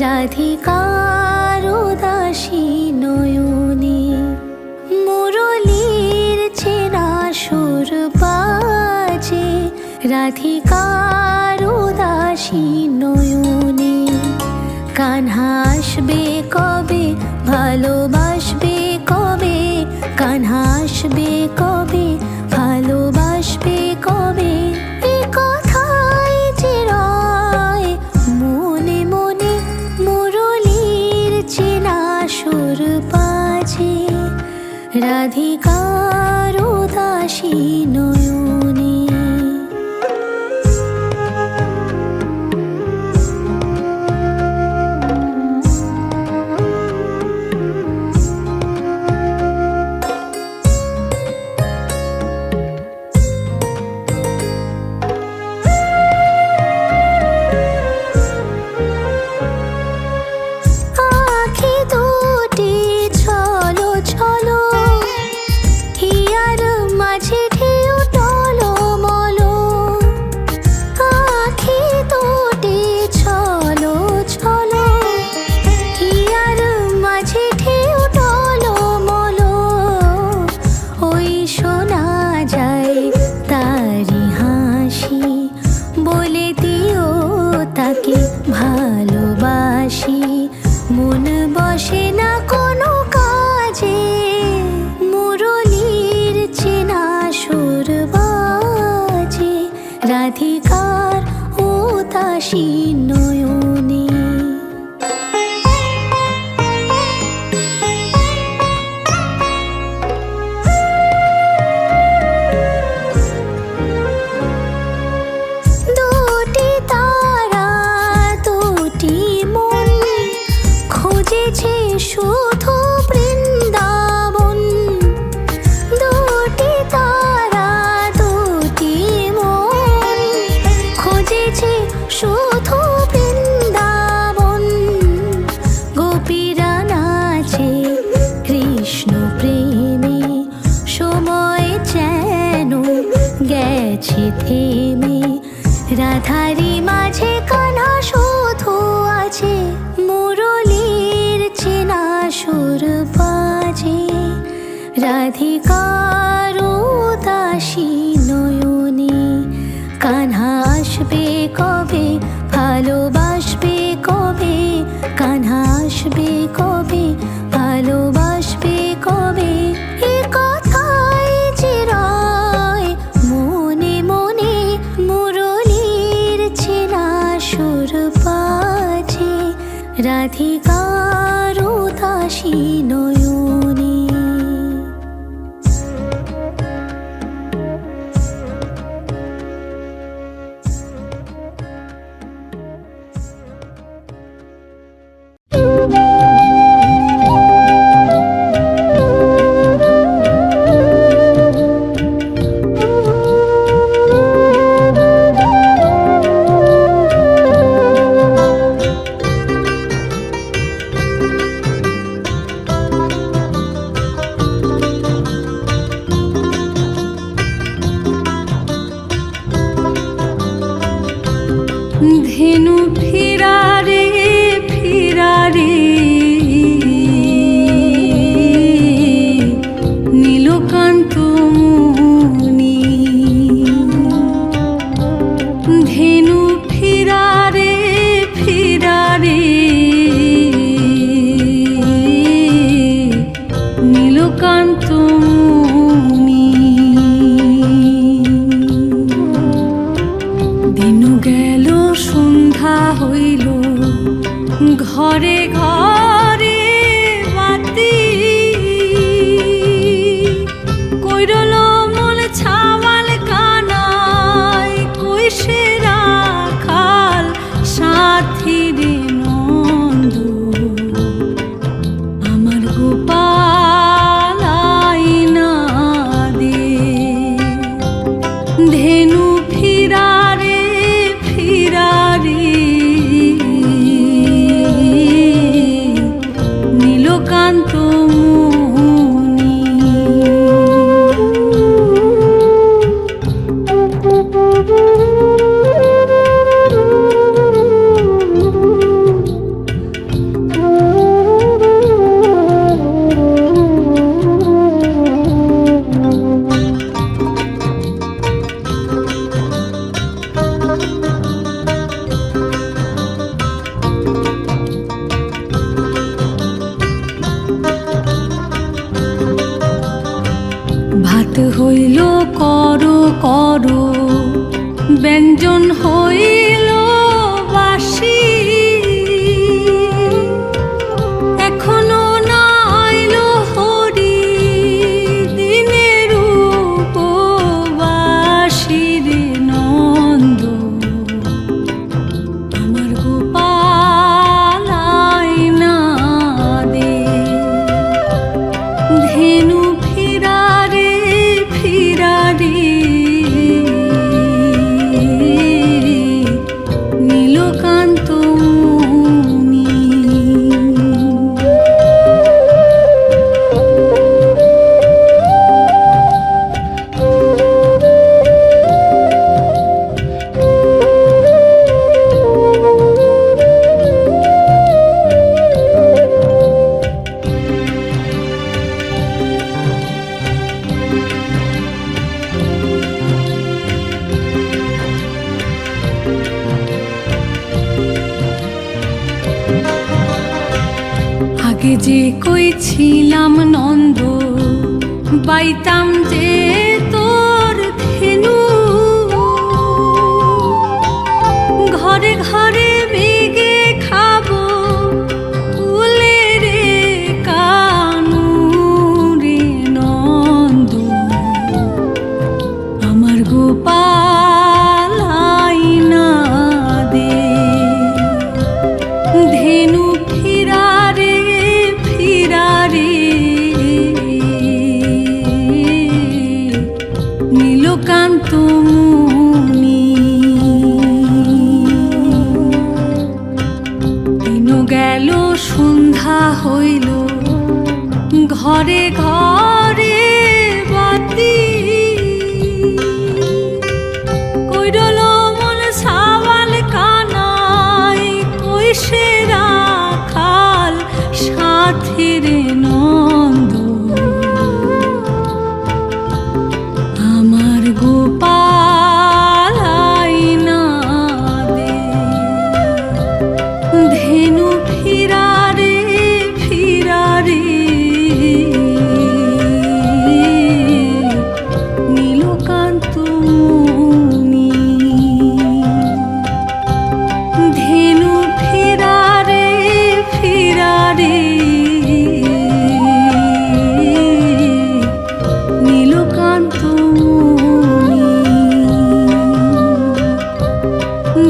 রাধিকার উদাসী নয়নে মুরলীর চেনা সুর বাজে, রাধিকার উদাসী নয়নে। কানহা আসবে কবে, ভালোবাসবে কবে, কানহা আসবে কবে, ভালোবাসবে কবে, এ কথাই যে রয় মনে মনে মুরলীর চেনা সুর বাজে, রাধিকার উদাসী নয়নে। ভালোবাসি মন বসে না কোনো কাজে, মুরলীর চেনা সুর বাজে, রাধিকার উদাসী নয়নে। শুধু বৃন্দাবন, দুটি তারা দুটি মন খোঁজেছে শুধু বৃন্দাবন। গোপীরা নাচে কৃষ্ণ প্রেমে, সময় যেন গেছে থেমে, রাধারি মাঝে কানহা শুধু আছে, মুরলীর চেনা সুর বাজে, রাধিকার উদাসী নয়নে। কানহা আসবে কবে, ভালোবাসবে কবে, কানহা আসবে কবে, ভালোবাসবে কবে, এ কথাই যে রয় মনে মনে মুরলীর চেনা সুর বাজে, রাধিকার উদাসী নয়নে। ধেনু ফিরারে ফিরারে নীলকান্ত মুনি, ধেনু ফিরারে ফিরারে নীলকান্ত মুনি। দিন গেল সন্ধ্যা হইল, ঘরে ঘরে বাতি কইরল মল ছাওয়াল কানাই, কইসে রাখাল সাথী রে নন্দ, আমার গোপাল আইনা দে। ধেনু ফিরারে ফিরারে নীলকান্ত মুনি। আগে যে কই ছিলাম নন্দ, বাইতাম যে তোর ধেনু, ঘরে ঘরে বেগে খাবো ফুলে রে কানু রে নন্দ। আমার গোপাল আইনা দে, ধেনু ফিরা রে ফিরা রে, নীলকান্ত মুনি। দিন গেল সন্ধ্যা হইল, ঘরে ঘরে বাতি, কইরল মন সাওয়াল কানাই, কই সে রাখাল সাথে রে নন্দ। আমার গোপাল আইনা দে, ধেনু ফিরা রে ফিরা রে, নীলকান্ত মুনি। ধেনু ফিরা রে ফিরা রে, নীলকান্ত মুনি।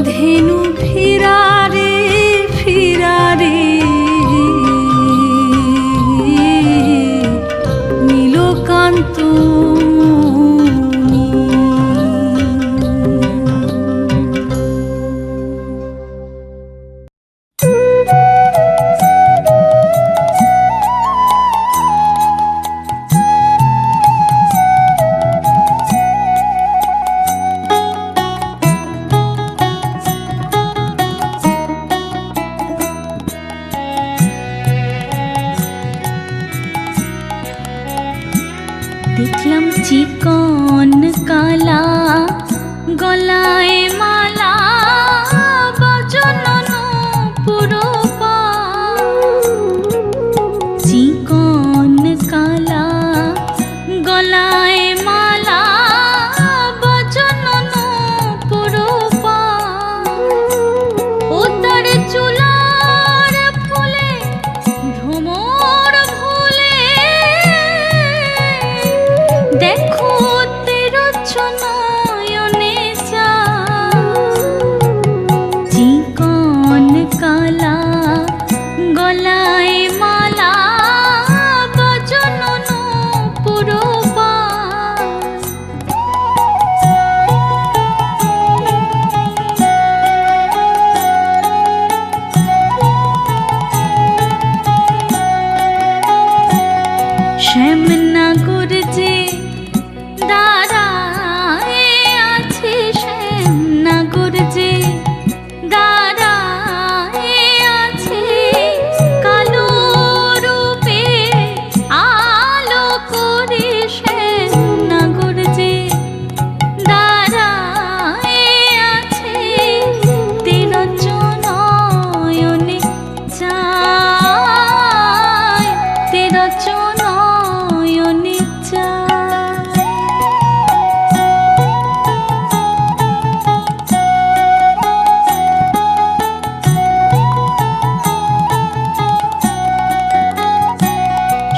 ধেনু ফিরা রে ফিরা রে, নীলকান্ত মুনি। দেখলাম চিকন কালা, গলায় মালা, বচনন পুরো পা। চিকন কালা, গলায় মালা, বচনন পুরো পা। ও তার চুলার ফুলে ভ্রমর ভুলে, দেখো নয়নে চা। চিকন কালা, গলায় মালা, বচনন পুরো পা। শ্যামনগর যে দাঁড়ায়ে আছে, শ্যামনগর যে দাঁড়ায়ে আছে, কালো রূপে আলো করে। শ্যামনগর যে দাঁড়ায়ে আছে, তেরচনয়নে চায়, তেরচনয়নে চায়।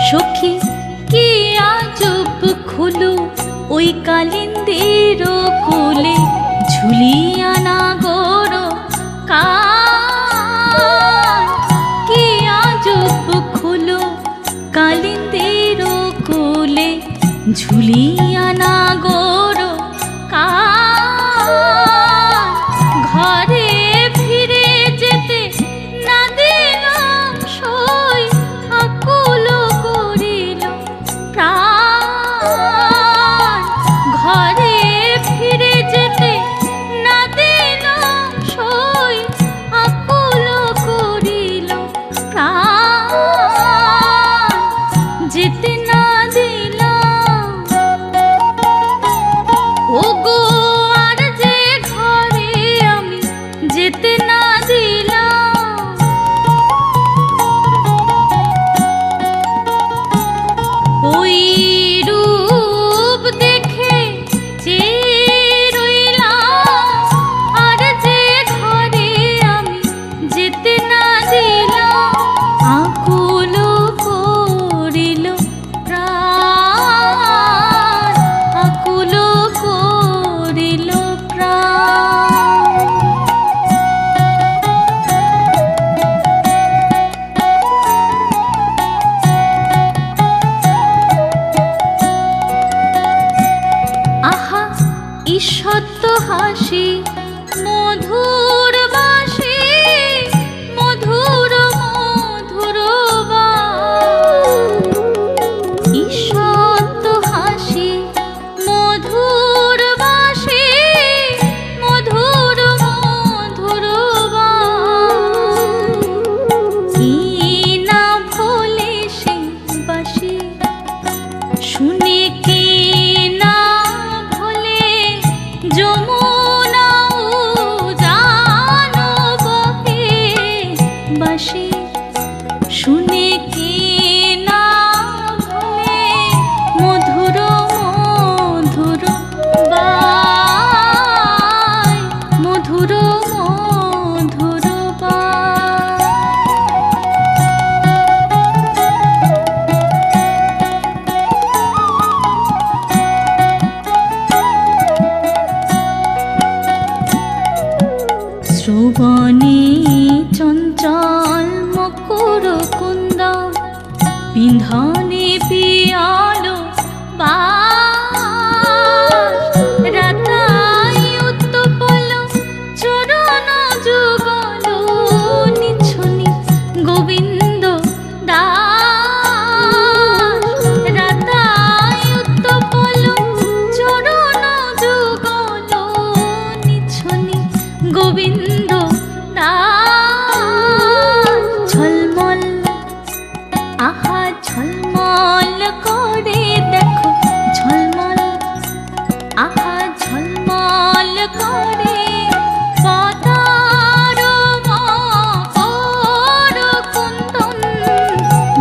সখী কি আজব খুলু ওই কালিন্দির কোলে, ঝুলিয়া না গোরো কান। কি আজব খুলু কালিন্দির কোলে, ঝুলিয়া না গোরো কান। ঘরে ফিরে বাসি শুনে কে না ভোলে মধুর মধুর বায়, মধুর মধুর বায়। শ্রবণে চঞ্চল মকর কুন্দ পিন্ধনে পিয়ালো বাস, রাতাই উত্তপল চরণ যুগল নিছনি গোবিন্দ দাস, রাতাই উত্তপল চরণ যুগল নিছনি গোবিন্দ দাস। ঝলমল আহা ঝলমল করে দেখো, ঝলমল আহা ঝলমল করে পদার মকর কুন্দন,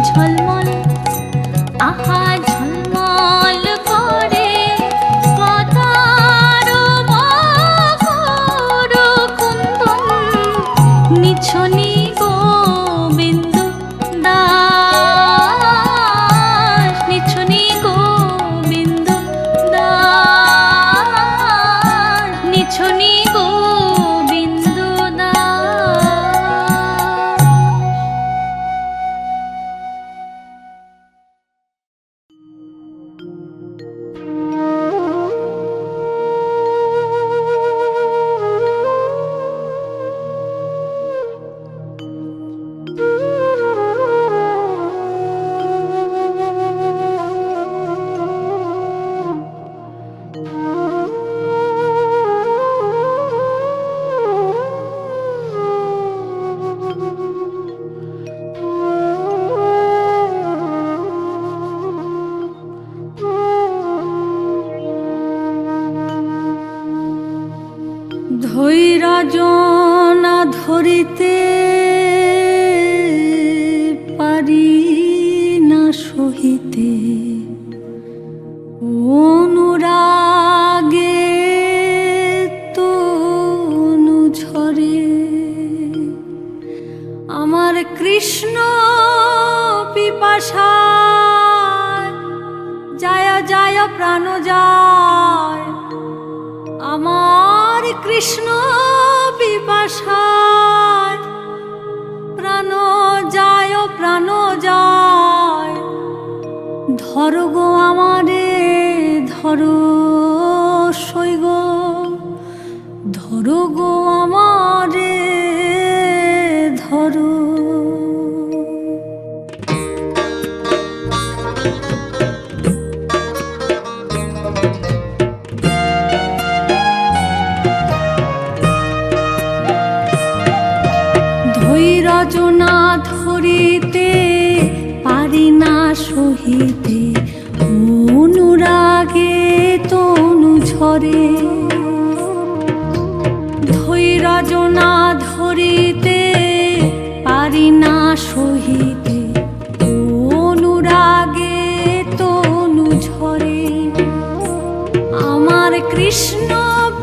ঝলমল আহা ঝলমল করে পদার মকর কুন্দন, নিছনি গোবিন্দ দাস, নিছনি গোবিন্দ দাস, নিছনি গোবিন্দ দাস। ধৈর্য না ধরিতে পারি না সহিতে অনুরাগে তনু ঝরে, আমার কৃষ্ণ পিপাসা যায় যায় প্রাণ যায়, আমার কৃষ্ণ পিপাসায় প্রাণ যায় প্রাণ যায়। ধরো গো আমারে ধরো সৈগ, ধরো গো আমারে ধরো। ধৈর্য না ধরিতে পারি না সহিতে অনুরাগে তনু ঝরে, ধৈর্য না ধরিতে পারি না সহিতে অনুরাগে তনু ঝরে, আমার কৃষ্ণ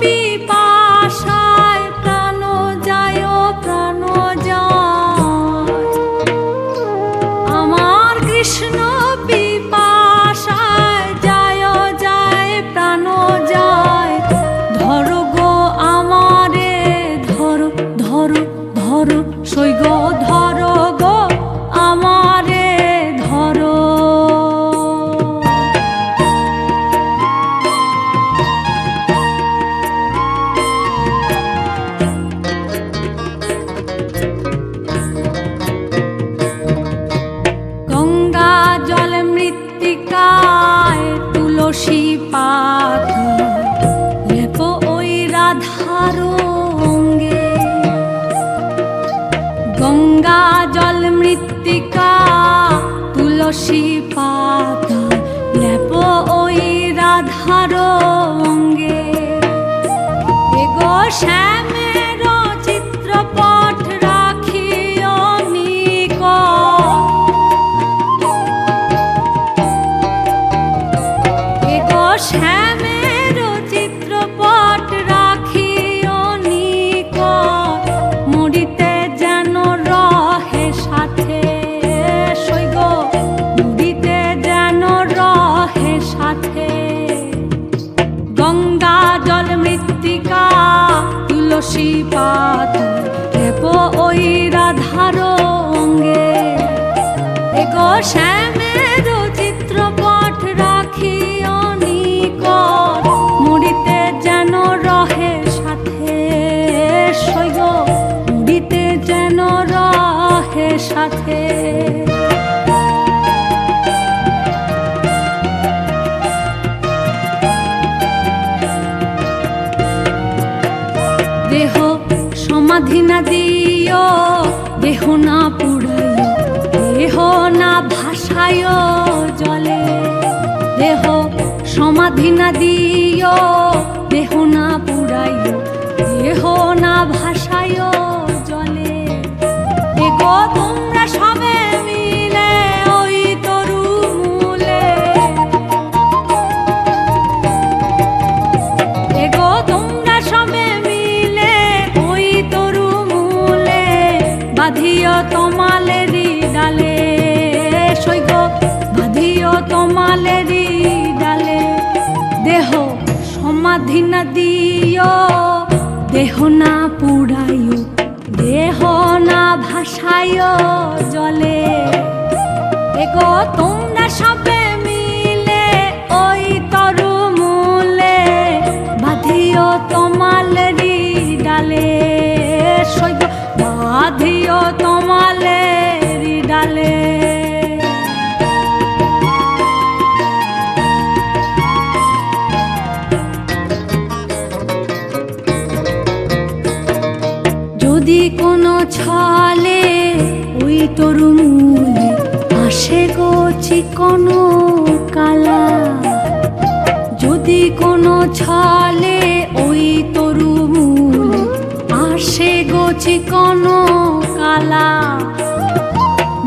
পিপাসায় প্রাণ যায় প্রাণ যায়, আমার কৃষ্ণ পিপাসায় যায় যায় প্রাণ যায়। ধরো গো আমারে ধরো ধরো ধরো সৈগ, ধরো গো আমারে ধরো। গঙ্গা জল মৃত্তিকায় তুলসী পাতা লেপো ওই রাধার অঙ্গে, গঙ্গা জল মৃত্তিকা তুলসী পাতা লেপো ওই রাধার অঙ্গে, এগো শ্যামের চিত্রপট রাখি শ্যামের চিত্রপট রাখি অনিকট, মুড়িতে যেন রহে সাথে সৈগ, মুড়িতে যেন রহে সাথে। দেহ সমাধি না দিও, দেহ না পুড়াইও, দেহ না ভাসায় জলে। দেহ সমাধি না দিও, দেহ না পুড়াইও, দেহ না ভাসায় জলে। এগো তোমরা সবে মিলে ওই তরু মূলে, এগো তোমরা সবে মিলে ওই তরু মূলে, বাঁধিও তোমালেরি ডালে সৈগ, বাঁধিও তোমালেরি ডালে। দেহ সমাধি না দিও, দেহ না পুড়াইও, দেহ না ভাসায় জলে। এগো তোমরা সবে মিলে ওই তরু মূলে, বাঁধিও তোমালেরি ডালে সৈগ, বাঁধিও তোমালেরি ডালে। যদি কোনো ছলে ওই তরু মূলে আসে গো চিকনো কালা, যদি কোনো ছলে ওই তরু মূলে আসে গো চিকনো কালা,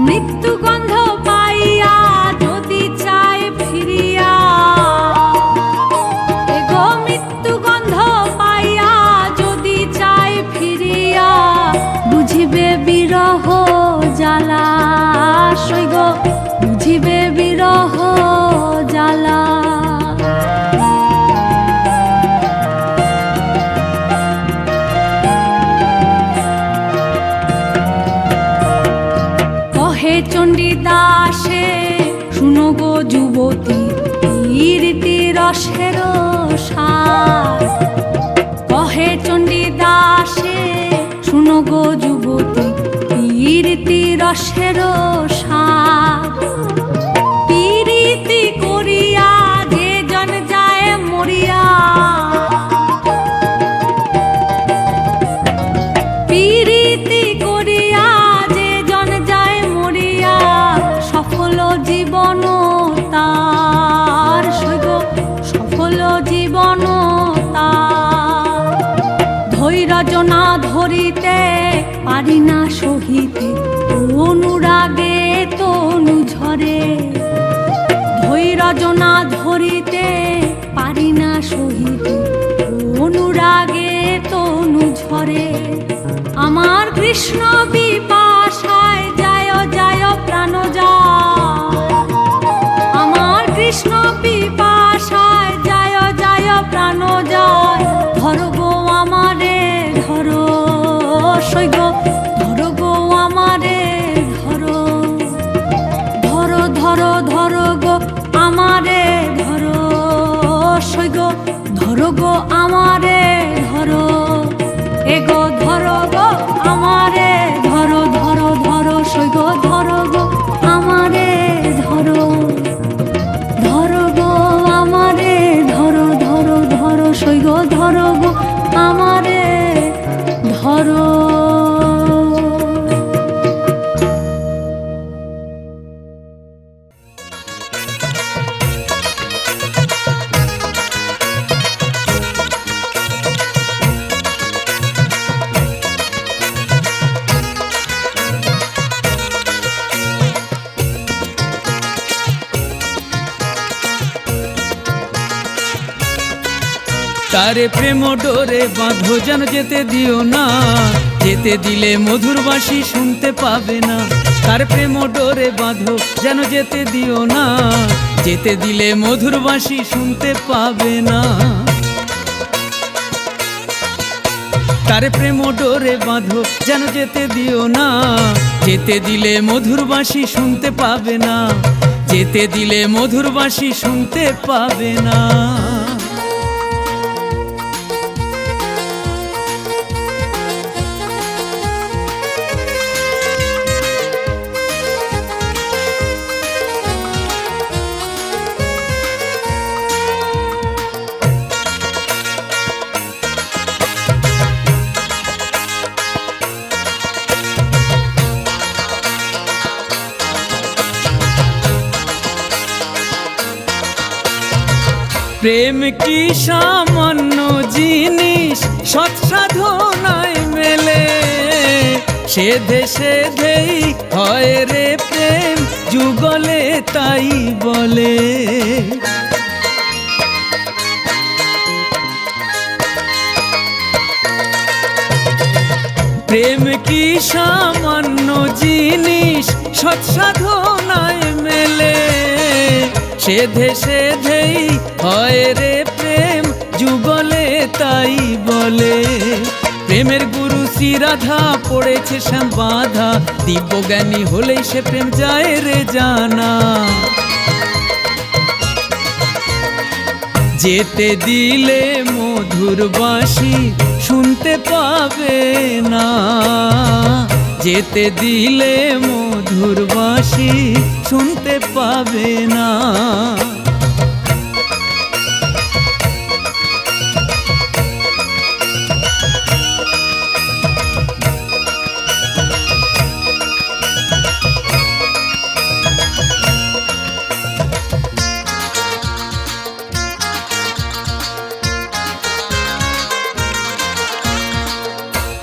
মৃত্যু গন্ধ পাইয়া যদি চায় ফিরিয়া, এগো মৃত্যু গন্ধ পাইয়া যদি চায় ফিরিয়া, বুঝিবে বিরহ জ্বালা সৈগ, বুঝিবে বিরহ জ্বালা। কহে চণ্ডীদাসে শুনো গো যুবতী, রীতি রসের সার। কহে চণ্ডীদাসে শুনো গো যুবতী, রীতি রসের সার। পীরিতি করিয়া যে জন যায় মরিয়া, পীরিতি করিয়া যে জন যায় মরিয়া, সফল জীবন তার সৈগ, সফল জীবন তার। ধৈর্য না ধরিতে পারি না সহিতে, অনুরাগে তনু ঝরে। ধৈর্য না ধরিতে পারি না সহিতে, অনুরাগে তনু ঝরে। আমার কৃষ্ণ বিপাশায় যায় যায় প্রাণ যায়, আমার কৃষ্ণ বিপাশায় যায় যায় প্রাণ যায়। ধরো গো আমারে ধরো সৈগ, ধরো গো আমারে ধরো, ধরো ধরো ধরো গো আমারে ধরো সৈগ, ধরো গো আমারে ধরো। এগো ধরো গো আমারে ধরো, ধরো ধরো সৈগ, ধরো গো আমারে ধরো, ধরো গো আমারে ধরো, ধরো ধরো সৈগ, ধরো গো আমারে ধরো। তারে প্রেম ডোরে বাঁধো যেন যেতে দিও না, যেতে দিলে মধুর বাঁশি শুনতে পাবে না। তার প্রেম ডোরে বাঁধো যেন যেতে দিও না, যেতে দিলে মধুর বাঁশি শুনতে পাবে না। তার প্রেম ডোরে বাঁধো যেন যেতে দিও না, যেতে দিলে মধুর বাঁশি শুনতে পাবে না, যেতে দিলে মধুর বাঁশি শুনতে পাবে না। প্রেম কি সামান্য জিনিস সৎ সাধনায় মেলে, সেধে সেধেই হয় রে প্রেম যুগলে তাই বলে। প্রেম কি সামান্য জিনিস সৎ সাধনায় মেলে, সেধে সেধেই হয় রে প্রেম যুগলে তাই বলে। প্রেমের গুরু শ্রী রাধা পড়েছে শ্যাম বাধা, দিব্যজ্ঞানী হলেই সে প্রেম যায় রে জানা। যেতে দিলে মধুর বাঁশি শুনতে পাবে না, যেতে দিলে মধুর বাঁশি শুনতে পাবে না।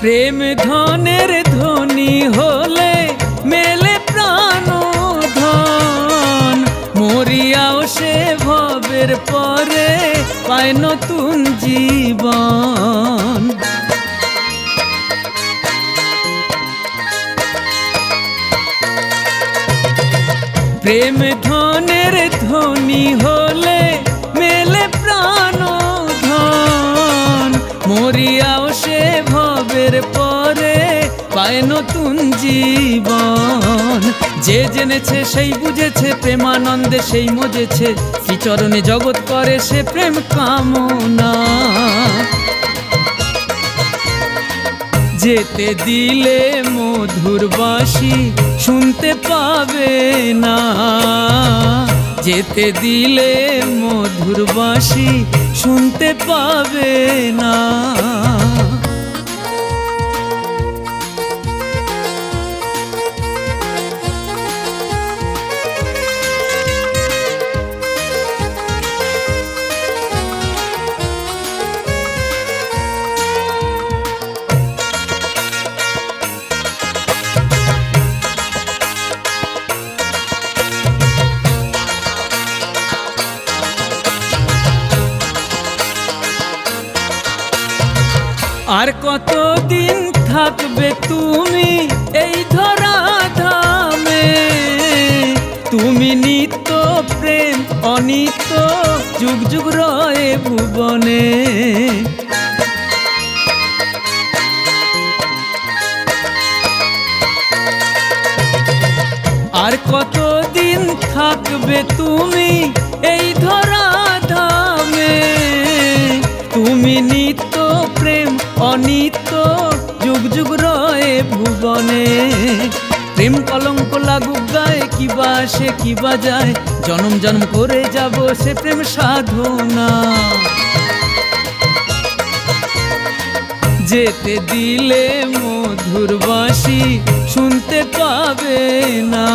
প্রেম ধনের ধনী হলে মেলে প্রাণ ধন, মরিয়াও সে ভবের পরে পায় নতুন জীবন। প্রেম ধনের ধনী হলে মেলে প্রাণ ধন, মরিয়াও সে ভবের পরে পায় নতুন জীবন। যে জেনেছে সেই বুঝেছে, প্রেমানন্দে সেই মজেছে, শ্রীচরণে জগৎ করে সে প্রেম কামনা। যেতে দিলে মধুর বাঁশি শুনতে পাবে না, যেতে দিলে মধুর বাঁশি শুনতে পাবে না। আর কতদিন থাকবে তুমি এই ধরা ধামে, তুমি নিত্য প্রেম অনিত্য যুগ যুগ রয়ে ভুবনে। আর কতদিন থাকবে তুমি এই ধরা ধামে, তুমি নিত্য প্রেম অনিত্য যুগ যুগ রয়ে ভুবনে। প্রেম কলঙ্ক লাগুক গায়ে কিবা আসে কিবা যায়, জনম জন্ম করে যাব সে প্রেম সাধনা। যেতে দিলে মধুর বাঁশি শুনতে পাবে না,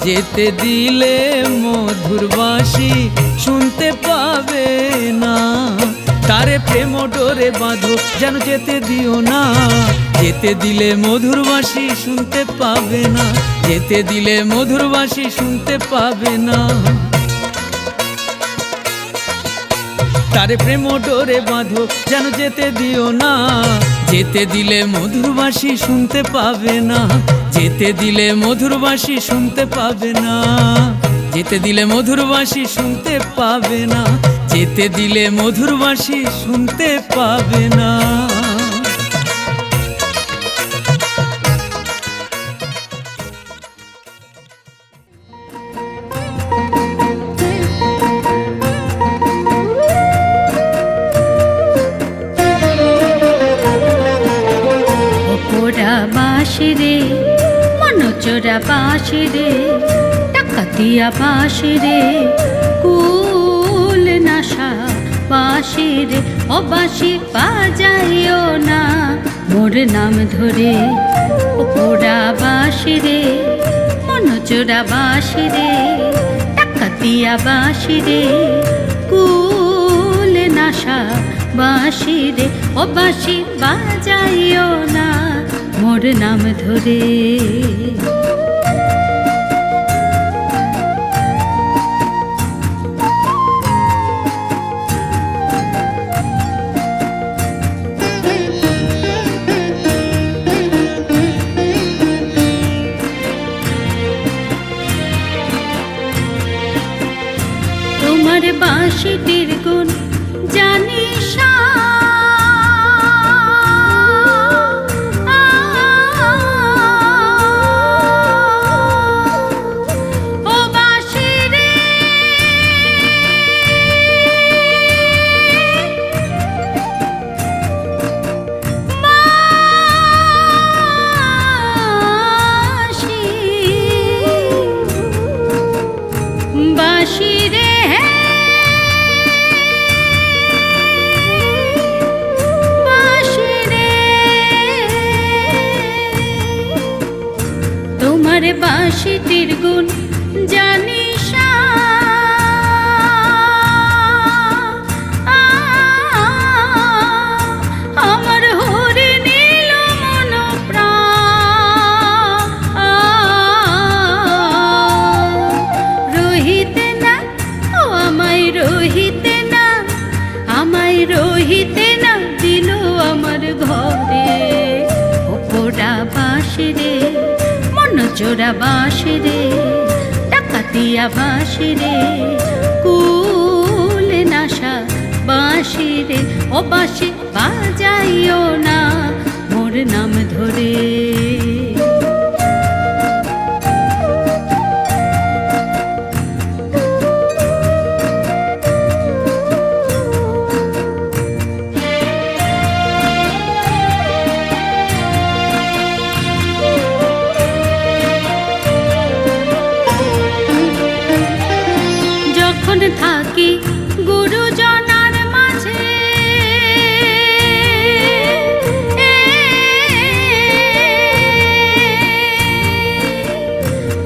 যেতে দিলে মধুর বাঁশি শুনতে পাবে না। তারে প্রেম ডোরে বাঁধো যেন যেতে দিও না, যেতে দিলে মধুর বাঁশি শুনতে পাবে না, যেতে দিলে মধুর বাঁশি শুনতে পাবে না। তারে প্রেম ডোরে বাঁধো যেন যেতে দিও না, যেতে দিলে মধুর বাঁশি শুনতে পাবে না, যেতে দিলে মধুর বাঁশি শুনতে পাবে না, যেতে দিলে মধুর বাঁশি শুনতে পাবে না, যেতে দিলে মধুর বাঁশি শুনতে পাবে না। বাঁশি রে, মনচোরা বাঁশি রে, ডাকাতিয়া বাঁশি রে, কুল নাশা বাঁশি রে, ও বাঁশি বাজাইও না মোর নাম ধরে। ও পোড়া বাঁশি রে, মনচোরা বাঁশি রে, ডাকাতিয়া বাঁশি রে, কুল নাশা বাঁশি রে, ও বাঁশি বাজাইও না মোর নাম ধরে। তোমার বাঁশিটির গুণ জানিস ও বাঁশি রে, বাঁশি রে, বাঁশি রে, তোমার বাঁশিটির গুণ জানিস আমার হরে নীল মন প্রাণ রহিতে না, ও আমায় রহিতে না, আমায় রহিতে না দিল আমার ঘরে। ও পোড়া বাঁশি রে, মনচোরা বাঁশি রে, ডাকাতিয়া বাঁশি রে, কুল নাশা বাঁশি রে, ও বাঁশি বাজাইও না মোর নাম ধরে। যখন থাকি গুরুজনার মাঝে,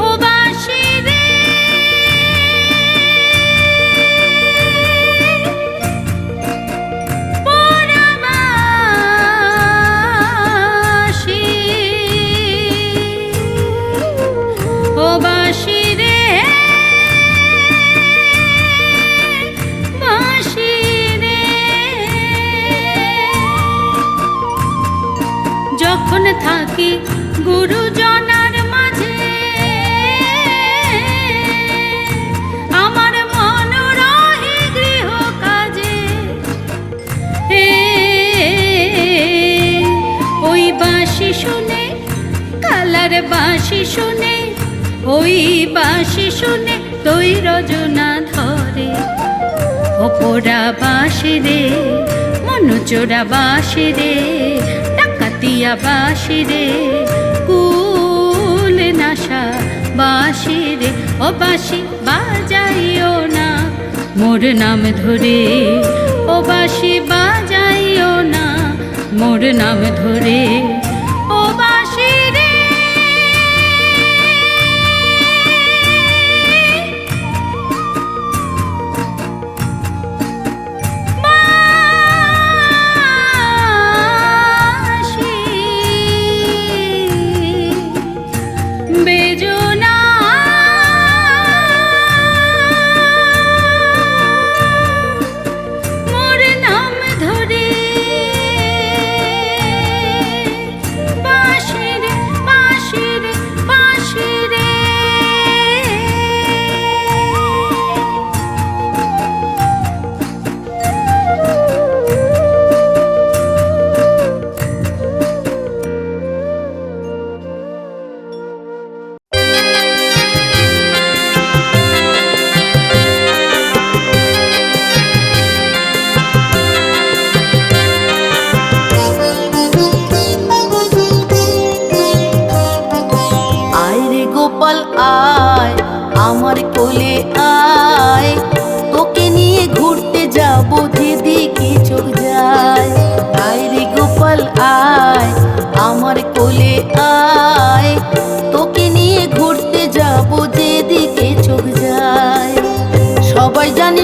ও বাঁশি রে, পোড়া বাঁশি, ও বাঁশি রে, বাঁশি রে, যখন থাকি গুরুজনার মাঝে, আমার মন রহে গৃহ কাজে, ওই বাঁশি শুনে, কালার বাঁশি শুনে, ওই বাঁশি শুনে তোই রজনা ধরে। ও পোড়া বাঁশি রে, মনচোরা বাঁশি রে, ডাকাতিয়া বাঁশি রে, কুল নাশা বাঁশি রে, ও বাঁশি বাজাইও না মোর নাম ধরে। ও বাঁশি বাজাইও না মোর নাম ধরে। ও বাঁশি রে, বেজোনা মোর নাম ধরে,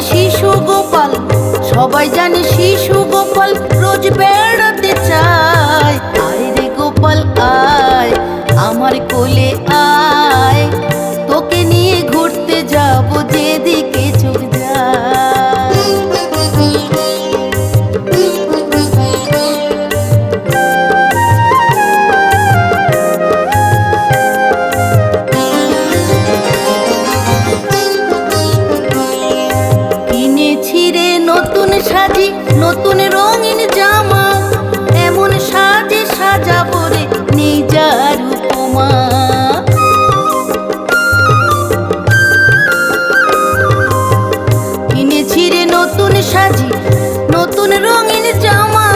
শিশু গোপাল, সবাই জানে শিশু গোপাল রোজ বেড়াতে চায়। আয় রে গোপাল আয়, আমার কোলে আয়, তোকে নিয়ে ঘুরতে যাব যেদিকে চোখ যায়। কিনেছি রে নতুন সাজি, নতুন রঙিন জামা, এমন সাজে সাজাবো রে নেই যার উপমা। কিনেছি রে নতুন সাজি, নতুন রঙিন জামা,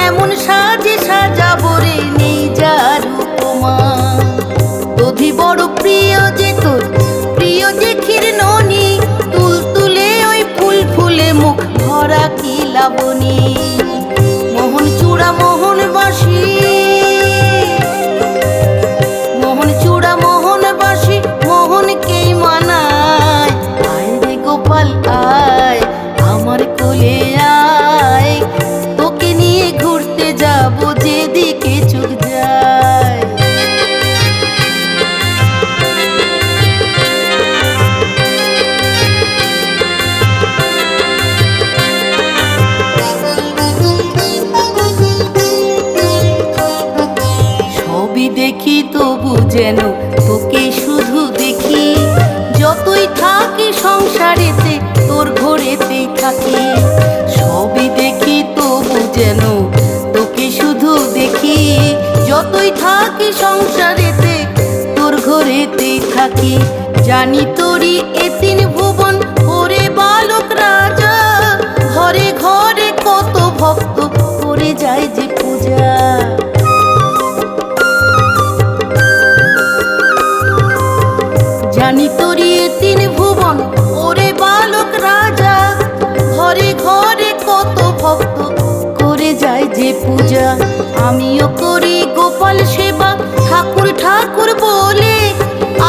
এমন সাজে সাজাবো রে নেই যার উপমা। দধি বড় প্রিয় যে তোর, প্রিয় যে ক্ষীর ননি, তুল তুলে ওই ফুল ফুলে মুখ ভরা কি লাবণী। মোহন চূড়া মোহন বাঁশি, মোহন চূড়া মোহন বাঁশি, মোহনকেই মানায়। আয় রে গোপাল আয়, আমার কোলে আয়, তোকে নিয়ে ঘুরতে যাব যেদিকে চোখ যায়। সবই দেখি তবু যেন তোকে শুধু দেখি, যতই থাকি সংসারেতে তোর ঘরেতেই থাকি। সবই দেখি তবু যেন তোকে শুধু দেখি, যতই থাকি সংসারেতে তোর ঘরেতেই থাকি। জানি তোরই এ তিন ভুবন ওরে বালক রাজা, ঘরে ঘরে কত ভক্ত করে যায় যে পূজা। জানি তোরই এ তিন ভুবন ওরে বালক রাজা, ঘরে ঘরে কত ভক্ত করে যায় যে পূজা। আমিও করি গোপাল সেবা ঠাকুর ঠাকুর বলে,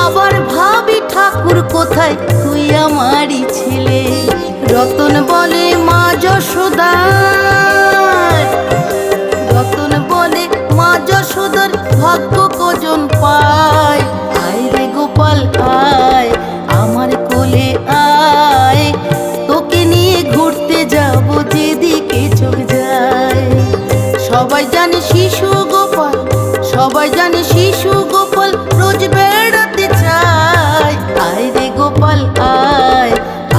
আবার ভাবি ঠাকুর কোথায় তুই আমারই ছেলে। রতন বলে মা যশোদার, রতন বলে মা যশোদার ভাগ্য কজন পায়। আয় রে গোপাল আয়, আমার কোলে আয়, তোকে নিয়ে ঘুরতে যাব যেদিকে চোখ যায়। সবাই জানে শিশু গোপাল, সবাই জানে শিশু গোপাল রোজ বেড়াতে চায়। আয় রে গোপাল আয়,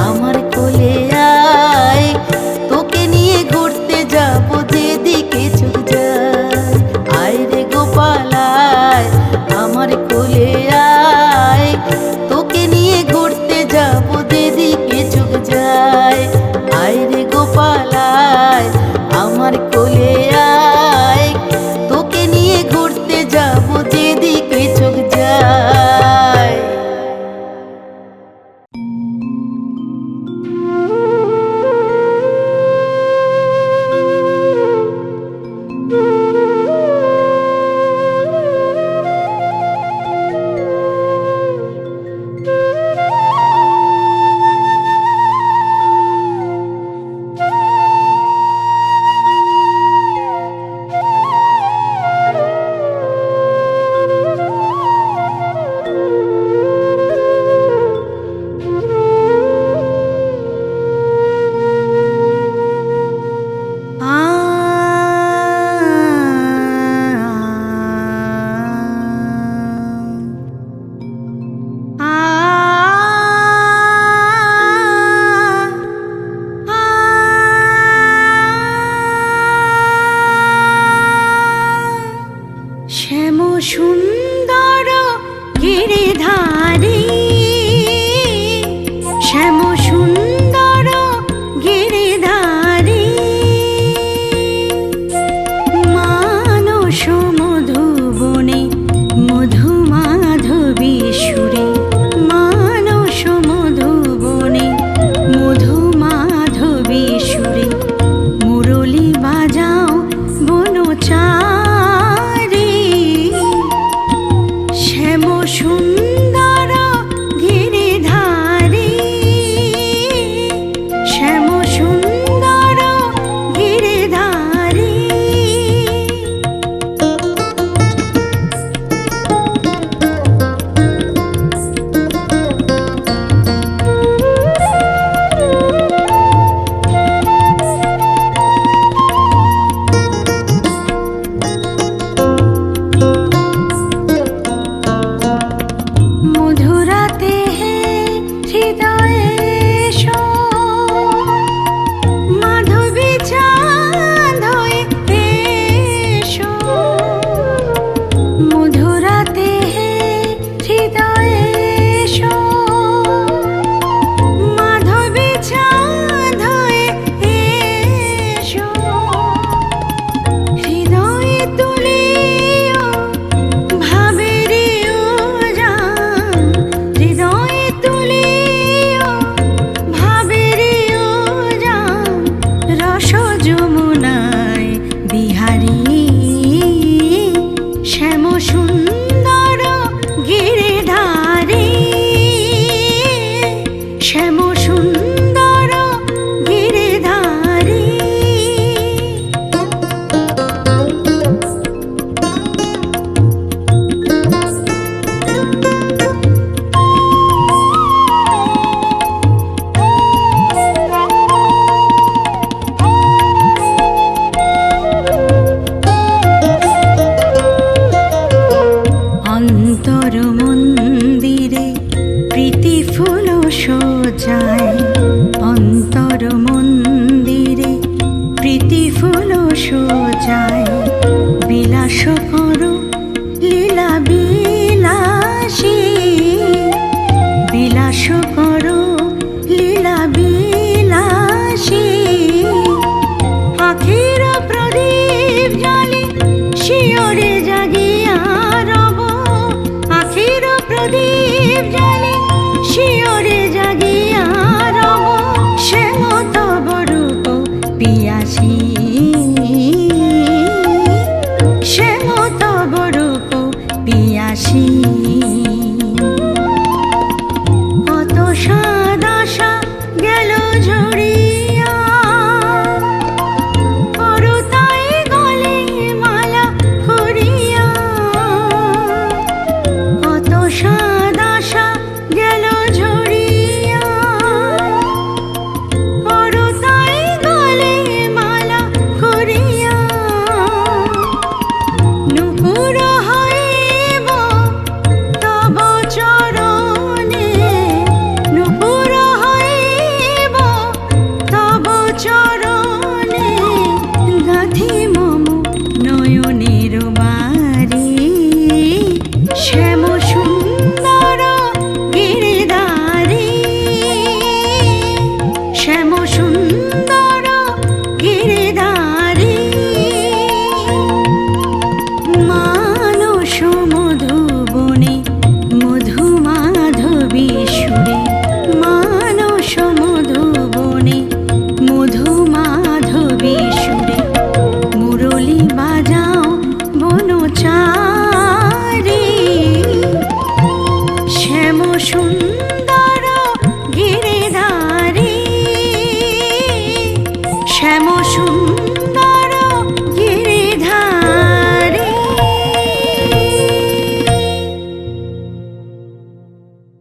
আমার কোলে আয়, তোকে নিয়ে ঘুরতে যাব যেদিকে চোখ যায়। আয় রে গোপাল আয়, আমার কোলে আয়, তোকে নিয়ে ঘুরতে যাব যেদিকে চোখ যায়। আয় রে গোপাল আয়, আমার কোলে আয়, তোকে নিয়ে ঘুরতে যাব যেদিকে চোখ যায়। শ্যাম সুন্দর গিরিধারী, শ্যাম সুন্দর গিরিধারী, মানস মধুবনে মধু মাধবী সুরে, মানস মধুবনে মধু মাধবী সুরে, মুরলী বাজাও বনচারী। শ্যাম সুন্দর গিরিধারী, আসি